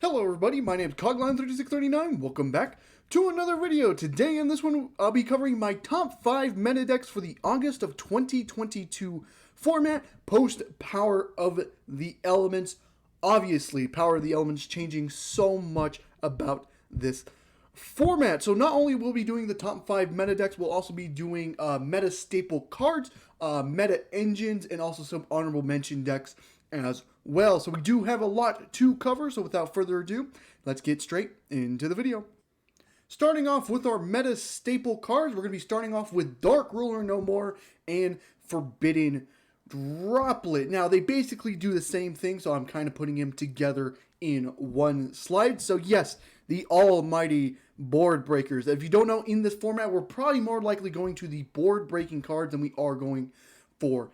Hello everybody, my name is Cogline3639, welcome back to another video. Today in this one, I'll be covering my top 5 meta decks for the August of 2022 format, post Power of the Elements. Obviously, Power of the Elements changing so much about this format. So not only will we be doing the top 5 meta decks, we'll also be doing meta staple cards, meta engines, and also some honorable mention decks as well. So we do have a lot to cover, so without further ado, let's get straight into the video. Starting off with our meta staple cards, we're going to be starting off with Dark Ruler No More and Forbidden Droplet. Now, they basically do the same thing, so I'm kind of putting them together in one slide. So yes, the almighty board breakers. If you don't know, in this format, we're probably more likely going to the board breaking cards than we are going for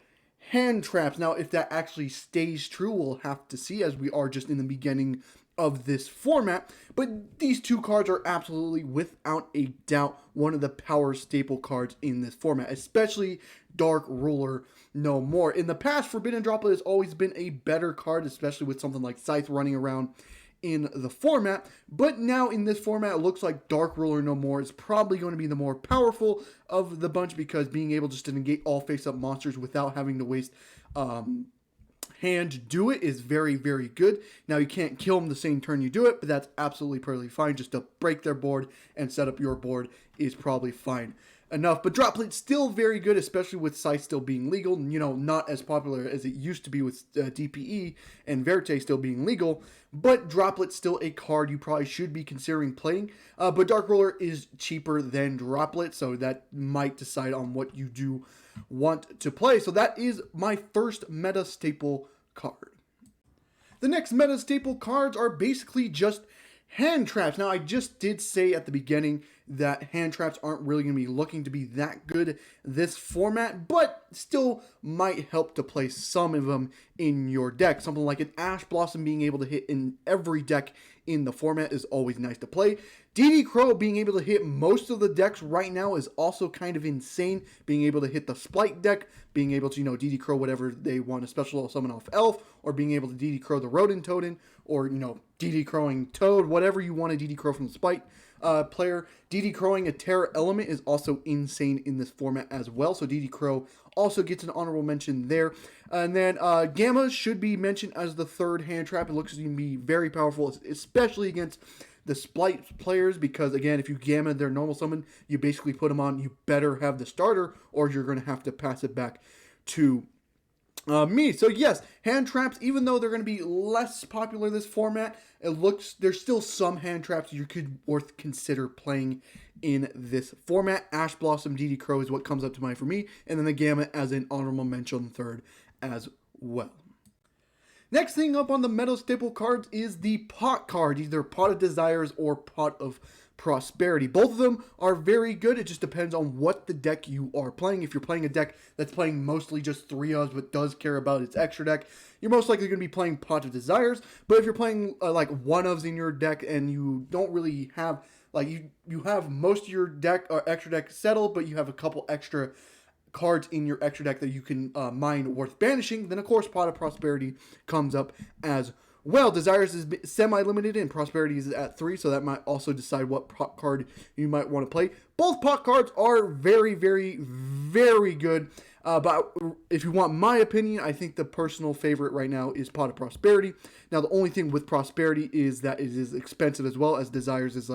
hand traps. Now, if that actually stays true, we'll have to see, as we are just in the beginning of this format. But these two cards are absolutely, without a doubt, one of the power staple cards in this format, especially Dark Ruler No More. In the past, Forbidden Droplet has always been a better card, especially with something like Scythe running around in the format, but now in this format, it looks like Dark Ruler No More is probably going to be the more powerful of the bunch, because being able just to negate all face-up monsters without having to waste hand do it is very, very good. Now, you can't kill them the same turn you do it, but that's absolutely perfectly fine. Just to break their board and set up your board is probably fine enough. But Droplet's still very good, especially with Scythe still being legal. You know, not as popular as it used to be with DPE and Verte still being legal. But Droplet's still a card you probably should be considering playing. But Dark Ruler is cheaper than Droplet, so that might decide on what you do want to play. So that is my first meta staple card. The next meta staple cards are basically just hand traps. Now, I just did say at the beginning that hand traps aren't really going to be looking to be that good this format, but still might help to play some of them in your deck. Something like an Ash Blossom being able to hit in every deck in the format is always nice to play. DD Crow being able to hit most of the decks right now is also kind of insane. Being able to hit the Splight deck, being able to, you know, DD Crow whatever they want, a special summon off Elf, or being able to DD Crow the Rodent Toadin, or, you know, DD Crowing Toad, whatever you want to DD Crow from the Splight player. DD Crowing a Terra Element is also insane in this format as well, so DD Crow also gets an honorable mention there. And then Gamma should be mentioned as the third hand trap. It looks to be very powerful, especially against the Splight players, because again, if you Gamma their normal summon, you basically put them on, you better have the starter, or you're going to have to pass it back to me. So yes, hand traps, even though they're going to be less popular this format, there's still some hand traps you could worth consider playing in this format. Ash Blossom, DD Crow is what comes up to mind for me, and then the Gamma as an honorable mention third as well. Next thing up on the meta staple cards is the pot card, either Pot of Desires or Pot of Prosperity. Both of them are very good. It just depends on what the deck you are playing. If you're playing a deck that's playing mostly just 3-ofs but does care about its extra deck, you're most likely going to be playing Pot of Desires. But if you're playing like 1-ofs in your deck and you don't really have, like, you have most of your deck or extra deck settled, but you have a couple extra cards in your extra deck that you can mine worth banishing, then of course Pot of Prosperity comes up as well. Desires is semi-limited and Prosperity is at 3, so that might also decide what pot card you might want to play. Both pot cards are very, very, very good, but if you want my opinion, I think the personal favorite right now is Pot of Prosperity. Now, the only thing with Prosperity is that it is expensive as well, as Desires is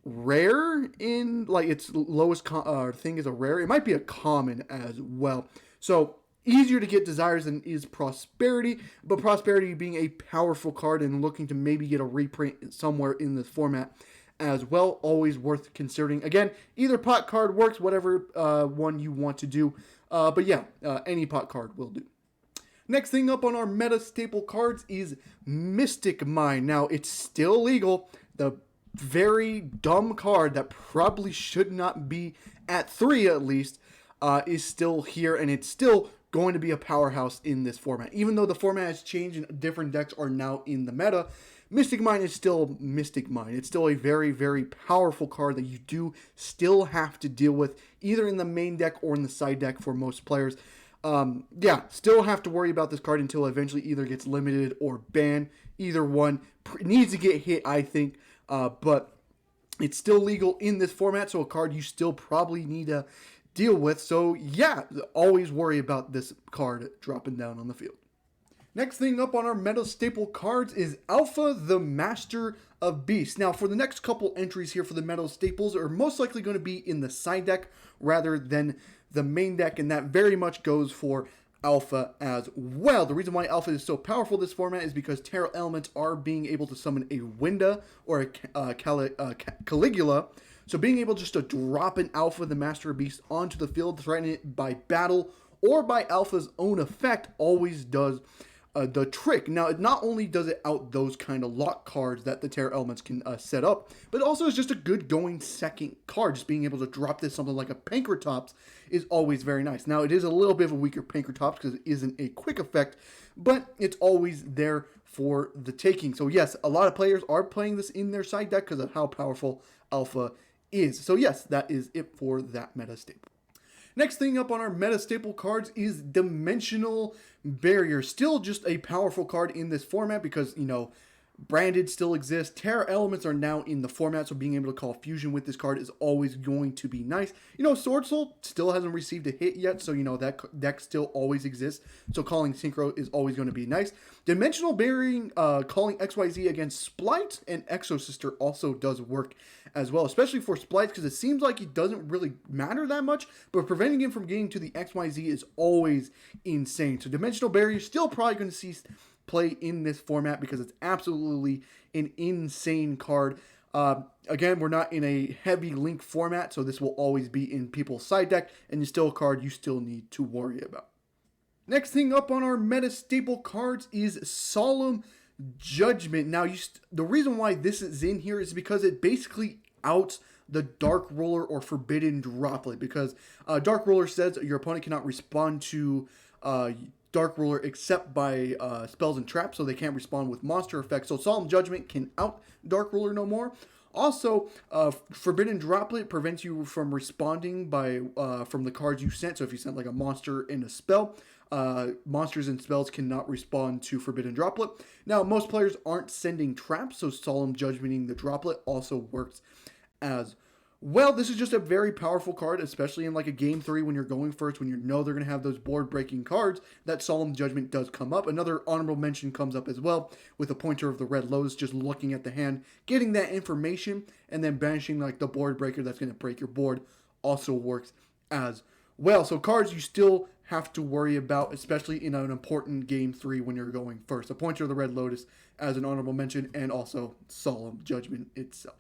rare in, like, its lowest thing is a rare. It might be a common as well. So easier to get Desires than is Prosperity, but Prosperity being a powerful card and looking to maybe get a reprint somewhere in this format as well, always worth considering. Again, either pot card works, whatever one you want to do, but yeah, any pot card will do. Next thing up on our meta staple cards is Mystic Mine. Now, it's still legal. The very dumb card that probably should not be at 3 at least is still here, and it's still going to be a powerhouse in this format. Even though the format has changed and different decks are now in the meta, Mystic Mine is still Mystic Mine. It's still a very, very powerful card that you do still have to deal with, either in the main deck or in the side deck for most players. Yeah, still have to worry about this card until it eventually either gets limited or banned. Either one needs to get hit, I think. But it's still legal in this format, so a card you still probably need to deal with. So yeah, always worry about this card dropping down on the field. Next thing up on our meta staple cards is Alpha, the Master of Beasts. Now, for the next couple entries here for the meta staples are most likely going to be in the side deck rather than the main deck, and that very much goes for Alpha as well. The reason why Alpha is so powerful this format is because Terra Elements are being able to summon a Winda or a Caligula. So being able just to drop an Alpha, the Master of Beasts, onto the field, threaten it by battle or by Alpha's own effect always does the trick. Now, it not only does it out those kind of lock cards that the Terra Elements can set up, but also is just a good going second card. Just being able to drop this something like a Pankratops is always very nice. Now, it is a little bit of a weaker Pankratops because it isn't a quick effect, but it's always there for the taking. So yes, a lot of players are playing this in their side deck because of how powerful Alpha is. So yes, that is it for that meta staple. Next thing up on our meta staple cards is Dimensional Barrier. Still just a powerful card in this format because, you know, Branded still exists. Terra Elements are now in the format, so being able to call Fusion with this card is always going to be nice. You know, Sword Soul still hasn't received a hit yet, so, you know, that deck still always exists. So calling Synchro is always going to be nice. Dimensional Barriering, calling XYZ against Splites and Exosister also does work as well, especially for Splites, because it seems like it doesn't really matter that much, but preventing him from getting to the XYZ is always insane. So Dimensional Barrier is still probably going to see play in this format because it's absolutely an insane card. Again, we're not in a heavy link format, so this will always be in people's side deck, and it's still a card you still need to worry about. Next thing up on our meta staple cards is Solemn Judgment. Now, the reason why this is in here is because it basically outs the Dark Ruler or Forbidden Droplet, because Dark Ruler says your opponent cannot respond to Dark Ruler except by spells and traps, so they can't respond with monster effects. So Solemn Judgment can out Dark Ruler no more. Also, Forbidden Droplet prevents you from responding by from the cards you sent. So if you sent like a monster and a spell, monsters and spells cannot respond to Forbidden Droplet. Now, most players aren't sending traps, so Solemn Judgmenting the Droplet also works as well. This is just a very powerful card, especially in like a game 3 when you're going first, when you know they're going to have those board breaking cards. That Solemn Judgment does come up. Another honorable mention comes up as well with a Pointer of the Red Lotus, just looking at the hand, getting that information, and then banishing like the board breaker that's going to break your board also works as well. So cards you still have to worry about, especially in an important game 3 when you're going first. A Pointer of the Red Lotus as an honorable mention, and also Solemn Judgment itself.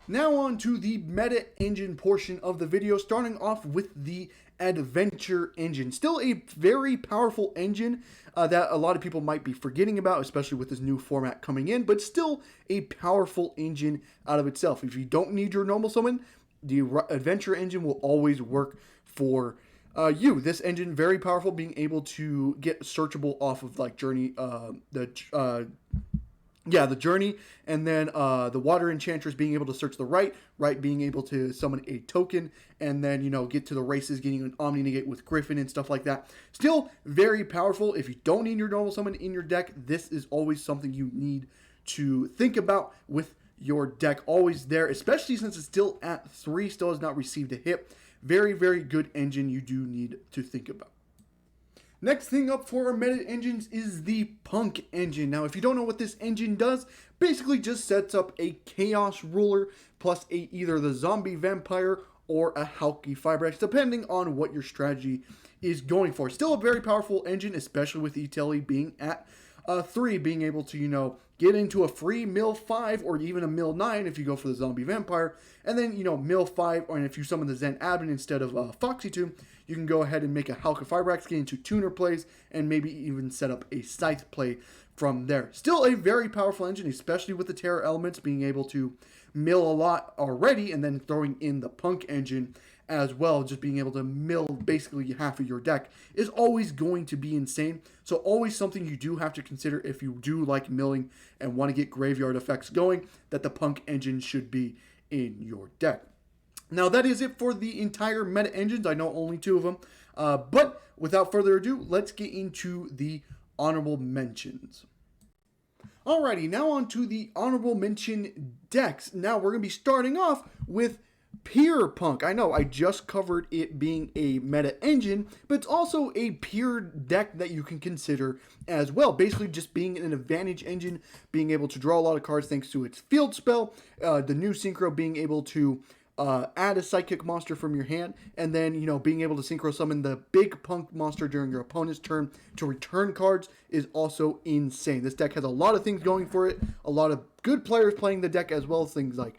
Now on to the meta engine portion of the video, starting off with the Adventure Engine. Still a very powerful engine that a lot of people might be forgetting about, especially with this new format coming in, but still a powerful engine out of itself. If you don't need your normal summon, the Adventure Engine will always work for you. This engine, very powerful, being able to get searchable off of like Journey, the Journey, and then the Water Enchantress being able to search the right being able to summon a token, and then, you know, get to the races, getting an Omni Negate with Griffin and stuff like that. Still very powerful. If you don't need your normal summon in your deck, this is always something you need to think about with your deck. Always there, especially since it's still at 3, still has not received a hit. Very, very good engine you do need to think about. Next thing up for our meta engines is the Punk Engine. Now, if you don't know what this engine does, basically just sets up a Chaos Ruler plus either the Zombie Vampire or a Halki Fibrax, depending on what your strategy is going for. Still a very powerful engine, especially with Itelli being at 3, being able to, you know, get into a free mill 5 or even a mill 9 if you go for the Zombie Vampire, and then, you know, mill 5, or if you summon the Zen Admin instead of Foxy Tomb, you can go ahead and make a Halka Fibrax, get into tuner plays, and maybe even set up a Scythe play from there. Still a very powerful engine, especially with the Terra Elements being able to mill a lot already, and then throwing in the Punk Engine as well, just being able to mill basically half of your deck is always going to be insane. So always something you do have to consider if you do like milling and want to get graveyard effects going, that the Punk Engine should be in your deck. Now, that is it for the entire meta engines. I know only 2 of them. But without further ado, let's get into the honorable mentions. Alrighty, now on to the honorable mention decks. Now, we're going to be starting off with Pure Punk. I know I just covered it being a meta engine, but it's also a pure deck that you can consider as well. Basically, just being an advantage engine, being able to draw a lot of cards thanks to its field spell, the new synchro being able to add a psychic monster from your hand, and then, you know, being able to synchro summon the big punk monster during your opponent's turn to return cards is also insane. This deck has a lot of things going for it, a lot of good players playing the deck, as well as things like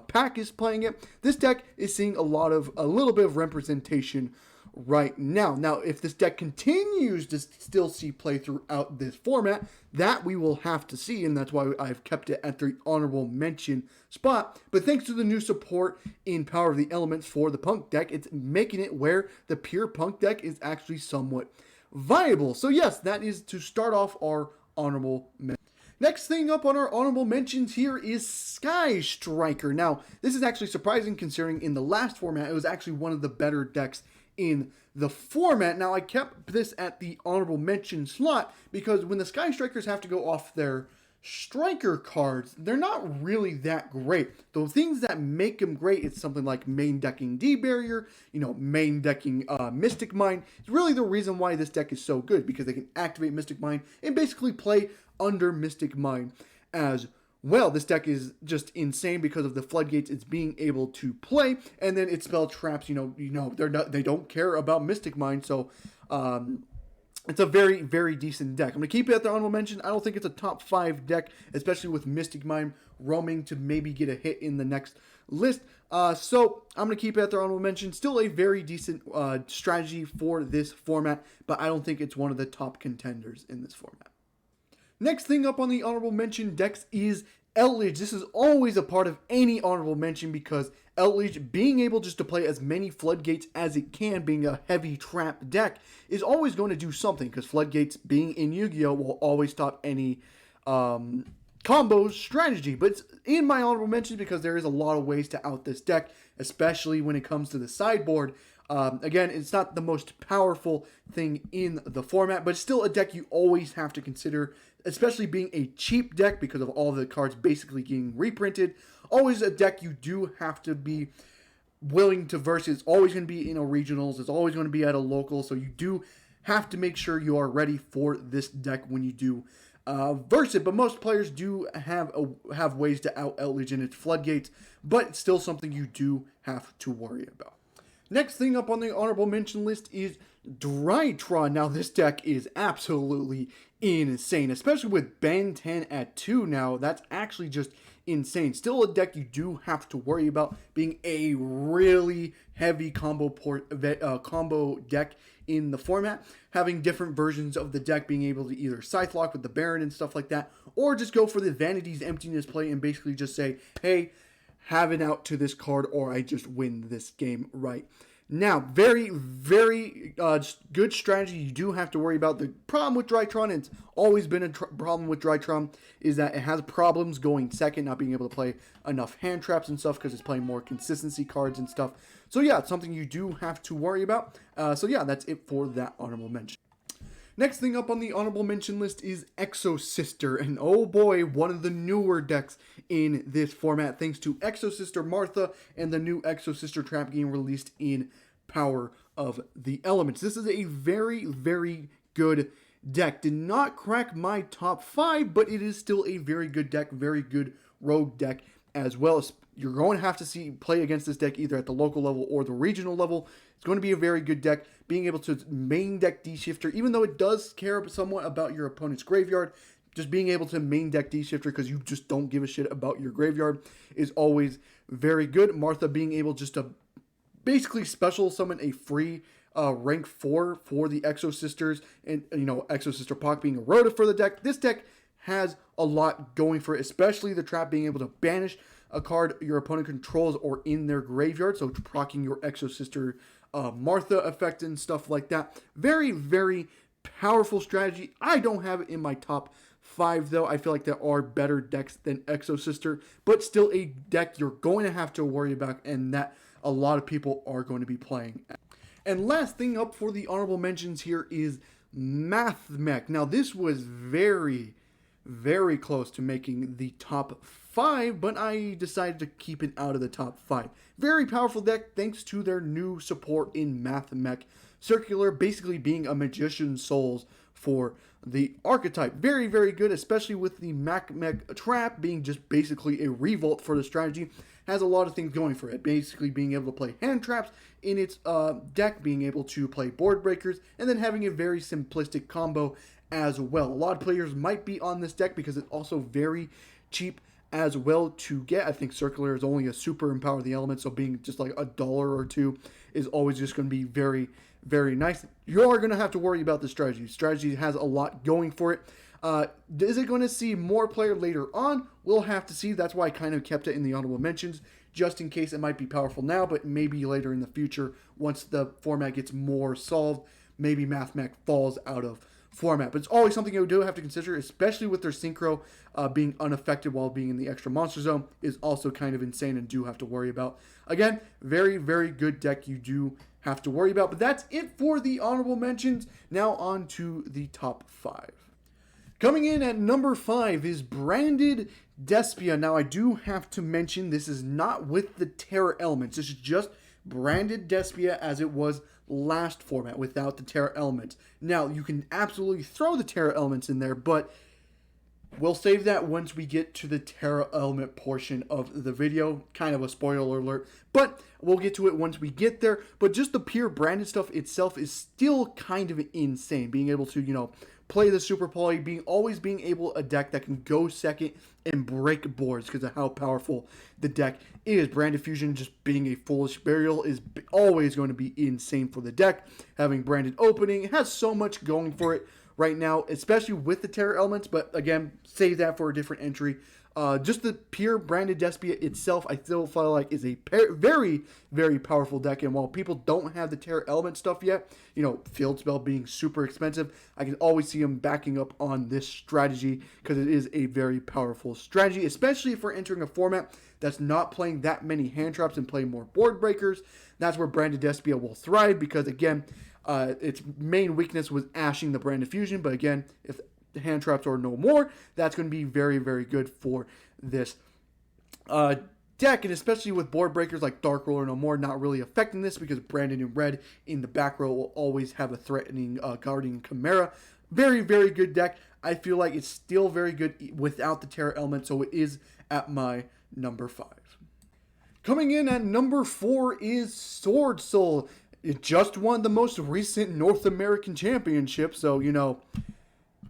Pack is playing it. This deck is seeing a little bit of representation right now. Now, if this deck continues to still see play throughout this format, that we will have to see, and that's why I've kept it at the honorable mention spot. But thanks to the new support in Power of the Elements for the Punk deck, it's making it where the pure Punk deck is actually somewhat viable. So yes, that is to start off our honorable mention. Next thing up on our honorable mentions here is Sky Striker. Now, this is actually surprising considering in the last format, it was actually one of the better decks in the format. Now, I kept this at the honorable mention slot because when the Sky Strikers have to go off their striker cards, they're not really that great. The things that make them great is something like main decking D-Barrier, you know, main decking Mystic Mine. It's really the reason why this deck is so good, because they can activate Mystic Mine and basically play under Mystic Mine as well. This deck is just insane because of the floodgates it's being able to play, and then its spell traps. They don't care about Mystic Mine, so it's a very, very decent deck. I'm going to keep it at the honorable mention. I don't think it's a top 5 deck, especially with Mystic Mine roaming to maybe get a hit in the next list. So I'm going to keep it at the honorable mention. Still a very decent strategy for this format, but I don't think it's one of the top contenders in this format. Next thing up on the honorable mention decks is Eldritch. This is always a part of any honorable mention because Eldritch, being able just to play as many floodgates as it can, being a heavy trap deck, is always going to do something, because floodgates being in Yu-Gi-Oh will always stop any combo strategy. But it's in my honorable mentions because there is a lot of ways to out this deck, especially when it comes to the sideboard. Again, it's not the most powerful thing in the format, but it's still a deck you always have to consider, especially being a cheap deck because of all the cards basically getting reprinted. Always a deck you do have to be willing to verse. It's always going to be in a regionals. It's always going to be at a local, so you do have to make sure you are ready for this deck when you do verse it. But most players do have ways to out Eldritch in its floodgates, but it's still something you do have to worry about. Next thing up on the honorable mention list is Drytron. Now, this deck is absolutely insane, especially with Ben 10 at 2 now. That's actually just insane. Still a deck you do have to worry about, being a really heavy combo deck in the format. Having different versions of the deck, being able to either Scythe Lock with the Baron and stuff like that, or just go for the Vanity's Emptiness play and basically just say, hey, have it out to this card or I just win this game right now. Very, very good strategy. You do have to worry about the problem with Drytron. It's always been a problem with Drytron, is that it has problems going second, not being able to play enough hand traps and stuff because it's playing more consistency cards and stuff. So yeah, it's something you do have to worry about. So yeah, that's it for that honorable mention. Next thing up on the honorable mention list is Exo Sister, and oh boy, one of the newer decks in this format, thanks to Exo Sister Martha and the new Exo Sister trap game released in Power of the Elements. This is a very, very good deck. Did not crack my top 5, but it is still a very good deck, very good rogue deck as well. You're going to have to play against this deck either at the local level or the regional level. It's going to be a very good deck. Being able to main deck D-Shifter, even though it does care somewhat about your opponent's graveyard, just being able to main deck D-Shifter because you just don't give a shit about your graveyard is always very good. Martha being able just to basically special summon a free rank 4 for the Exo Sisters, and Exo Sister Pock being eroded for the deck. This deck has a lot going for it, especially the trap being able to banish a card your opponent controls or in their graveyard, so proccing your Exo Sister Martha effect and stuff like that. Very, very powerful strategy. I don't have it in my top 5 though. I feel like there are better decks than Exo Sister, but still a deck you're going to have to worry about, and that a lot of people are going to be playing. And last thing up for the honorable mentions here is Math Mech. Now, this was very, very close to making the top 5, but I decided to keep it out of the top 5. Very powerful deck thanks to their new support in Math Mech. Circular basically being a Magician's Souls for the archetype. Very, very good, especially with the Math Mech Trap being just basically a revolt for the strategy. Has a lot of things going for it. Basically being able to play hand traps in its deck, being able to play board breakers, and then having a very simplistic combo as well. A lot of players might be on this deck because it's also very cheap as well to get. I think Circular is only a super Empower the Elements, so being just like $1 or $2 is always just going to be very, very nice. You're going to have to worry about the strategy. Strategy has a lot going for it. Is it going to see more player later on? We'll have to see. That's why I kind of kept it in the honorable mentions, just in case it might be powerful now, but maybe later in the future, once the format gets more solved, maybe Math Mech falls out of format. But it's always something you do have to consider, especially with their synchro being unaffected while being in the extra monster zone is also kind of insane and do have to worry about. Again, very, very good deck you do have to worry about. But that's it for the honorable mentions. Now on to the top 5. Coming in at number 5 is Branded Despia. Now, I do have to mention this is not with the Terra Elements. This is just Branded Despia as it was last format without the Terra Elements. Now, you can absolutely throw the Terra Elements in there, but we'll save that once we get to the Terra Element portion of the video. Kind of a spoiler alert, but we'll get to it once we get there. But just the pure branded stuff itself is still kind of insane. Being able to, play the Super Poly, always being able a deck that can go second and break boards because of how powerful the deck is. Branded Fusion just being a Foolish Burial is always going to be insane for the deck. Having Branded Opening, it has so much going for it right now, especially with the Terra Elements, but again, save that for a different entry. Just the pure Branded Despia itself, I still feel like is a very, very powerful deck. And while people don't have the Terra Element stuff yet, Field Spell being super expensive, I can always see them backing up on this strategy because it is a very powerful strategy, especially if we're entering a format that's not playing that many hand traps and playing more board breakers. That's where Branded Despia will thrive because, again, its main weakness was ashing the Branded Fusion. But again, if the hand traps are no more, that's going to be very, very good for this deck, and especially with board breakers like Dark Roller no more not really affecting this because Branded in red in the back row will always have a threatening Guardian Chimera. Very, very good deck. I feel like it's still very good without the Terra Element, so it is at my number 5. Coming in at number 4 is Sword Soul. It just won the most recent North American Championship, so,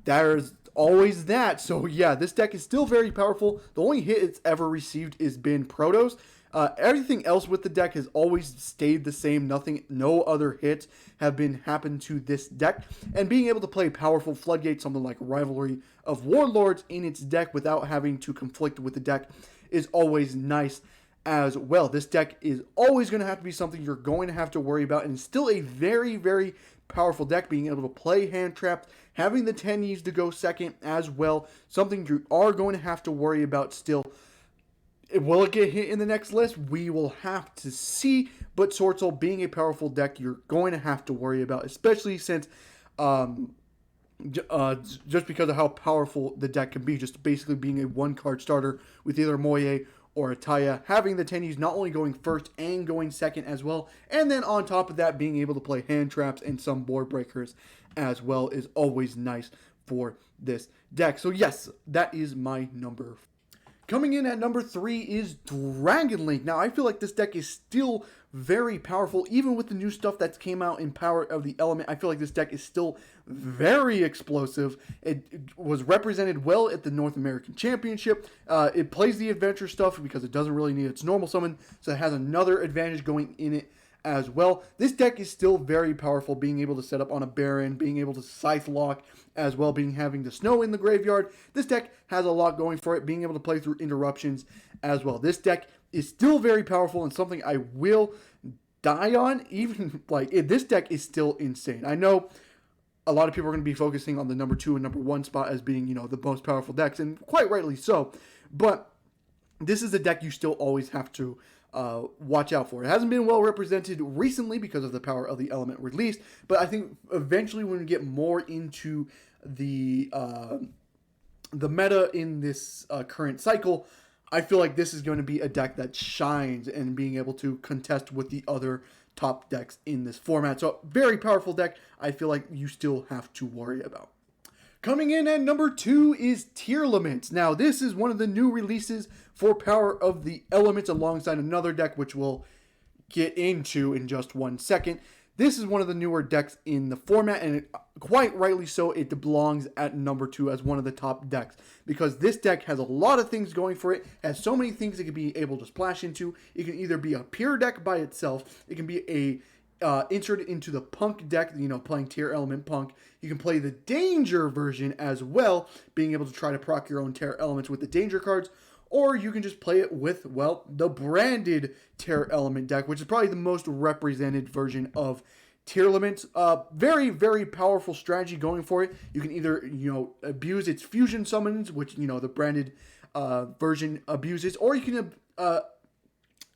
there's always that. So yeah, this deck is still very powerful. The only hit it's ever received has been Protos. Everything else with the deck has always stayed the same. No other hits have happened to this deck. And being able to play powerful Floodgate, something like Rivalry of Warlords in its deck without having to conflict with the deck is always nice as well. This deck is always going to have to be something you're going to have to worry about, and it's still a very, very powerful deck, being able to play hand traps, having the 10 Ys to go second as well, something you are going to have to worry about still. Will it get hit in the next list? We will have to see, but Sword Soul being a powerful deck, you're going to have to worry about, especially since just because of how powerful the deck can be, just basically being a one-card starter with either Moye or Ataya, having the 10 Ys not only going first and going second as well, and then on top of that, being able to play hand traps and some board breakers as well is always nice for this deck. So yes, that is my number. Coming in at number 3 is Dragon Link. Now, I feel like this deck is still very powerful, even with the new stuff that came out in Power of the Element. I feel like this deck is still very explosive. It was represented well at the North American Championship. It plays the adventure stuff because it doesn't really need its normal summon, so it has another advantage going in it as well. This deck is still very powerful, being able to set up on a Baron, being able to Scythe Lock as well, having the snow in the graveyard. This deck has a lot going for it, being able to play through interruptions as well. This deck is still very powerful and something I will die on, even this deck is still insane. I know a lot of people are going to be focusing on the number 2 and number 1 spot as being, the most powerful decks, and quite rightly so, but this is a deck you still always have to watch out for. It hasn't been well represented recently because of the Power of the Element release, but I think eventually when we get more into the meta in this current cycle, I feel like this is going to be a deck that shines and being able to contest with the other top decks in this format. So very powerful deck I feel like you still have to worry about. Coming in at number 2 is Tearlaments. Now, this is one of the new releases for Power of the Elements alongside another deck, which we'll get into in just one second. This is one of the newer decks in the format, and quite rightly so, it belongs at number 2 as one of the top decks, because this deck has a lot of things going for it, has so many things it can be able to splash into. It can either be a pure deck by itself, it can be a inserted into the Punk deck, you know, playing Tear Element Punk. You can play the Danger version as well, being able to try to proc your own Tear Elements with the Danger cards, or you can just play it with, well, the branded Tear Element deck, which is probably the most represented version of Tearlaments. Very, very powerful strategy going for it. You can either, you know, abuse its fusion summons, which, you know, the branded version abuses, or you can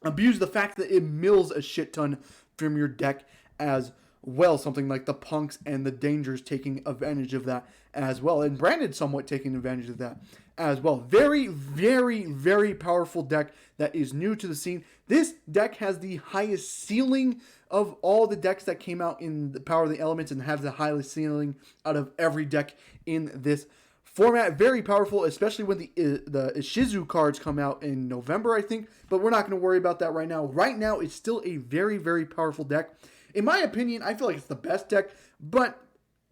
abuse the fact that it mills a shit ton from your deck as well. Something like the Punks and the Dangers taking advantage of that as well. And Branded somewhat taking advantage of that as well. Very, very, very powerful deck that is new to the scene. This deck has the highest ceiling of all the decks that came out in the Power of the Elements, and has the highest ceiling out of every deck in this format. Very powerful, especially when the Ishizu cards come out in November, I think. But we're not going to worry about that right now. Right now, it's still a very, very powerful deck. In my opinion, I feel like it's the best deck, but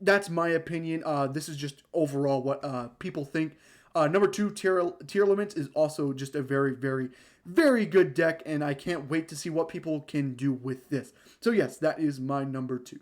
that's my opinion. This is just overall what people think. Number 2, Tearlaments is also just a very, very, very good deck, and I can't wait to see what people can do with this. So yes, that is my number 2.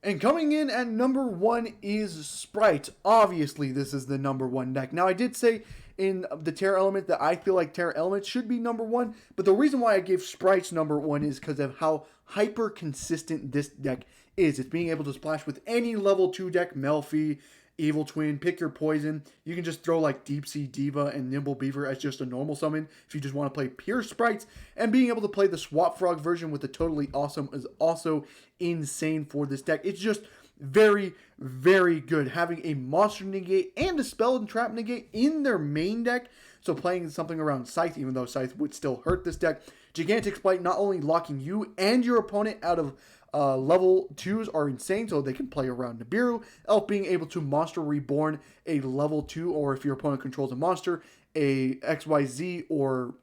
And coming in at number 1 is Sprite. Obviously, this is the number 1 deck. Now, I did say in the Tear Element that I feel like Tear Element should be number 1, but the reason why I gave Sprites number 1 is because of how hyper consistent this deck is. It's being able to splash with any level 2 deck, Melfi, Evil Twin, pick your poison. You can just throw like Deep Sea Diva and Nimble Beaver as just a normal summon if you just want to play pure Sprites. And being able to play the Swap Frog version with the Totally Awesome is also insane for this deck. It's just very, very good. Having a Monster Negate and a Spell and Trap Negate in their main deck. So playing something around Scythe, even though Scythe would still hurt this deck. Gigantic Spite not only locking you and your opponent out of level 2s are insane, so they can play around Nibiru. Elf being able to Monster Reborn a level 2, or if your opponent controls a monster, a XYZ or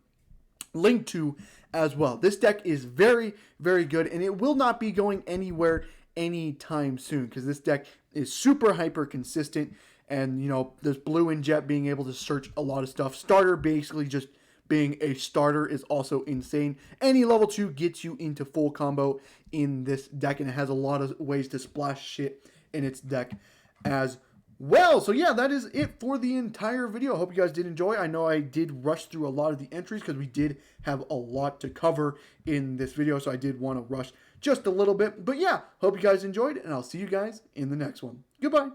Link 2 as well. This deck is very, very good, and it will not be going anywhere anytime soon, because this deck is super hyper consistent, and, you know, this Blue and Jet being able to search a lot of stuff. Starter basically just being a starter is also insane. Any level 2 gets you into full combo in this deck, and it has a lot of ways to splash shit in its deck as well. So yeah, that is it for the entire video. I hope you guys did enjoy. I know I did rush through a lot of the entries because we did have a lot to cover in this video, so I did want to rush just a little bit. But yeah, hope you guys enjoyed, and I'll see you guys in the next one. Goodbye.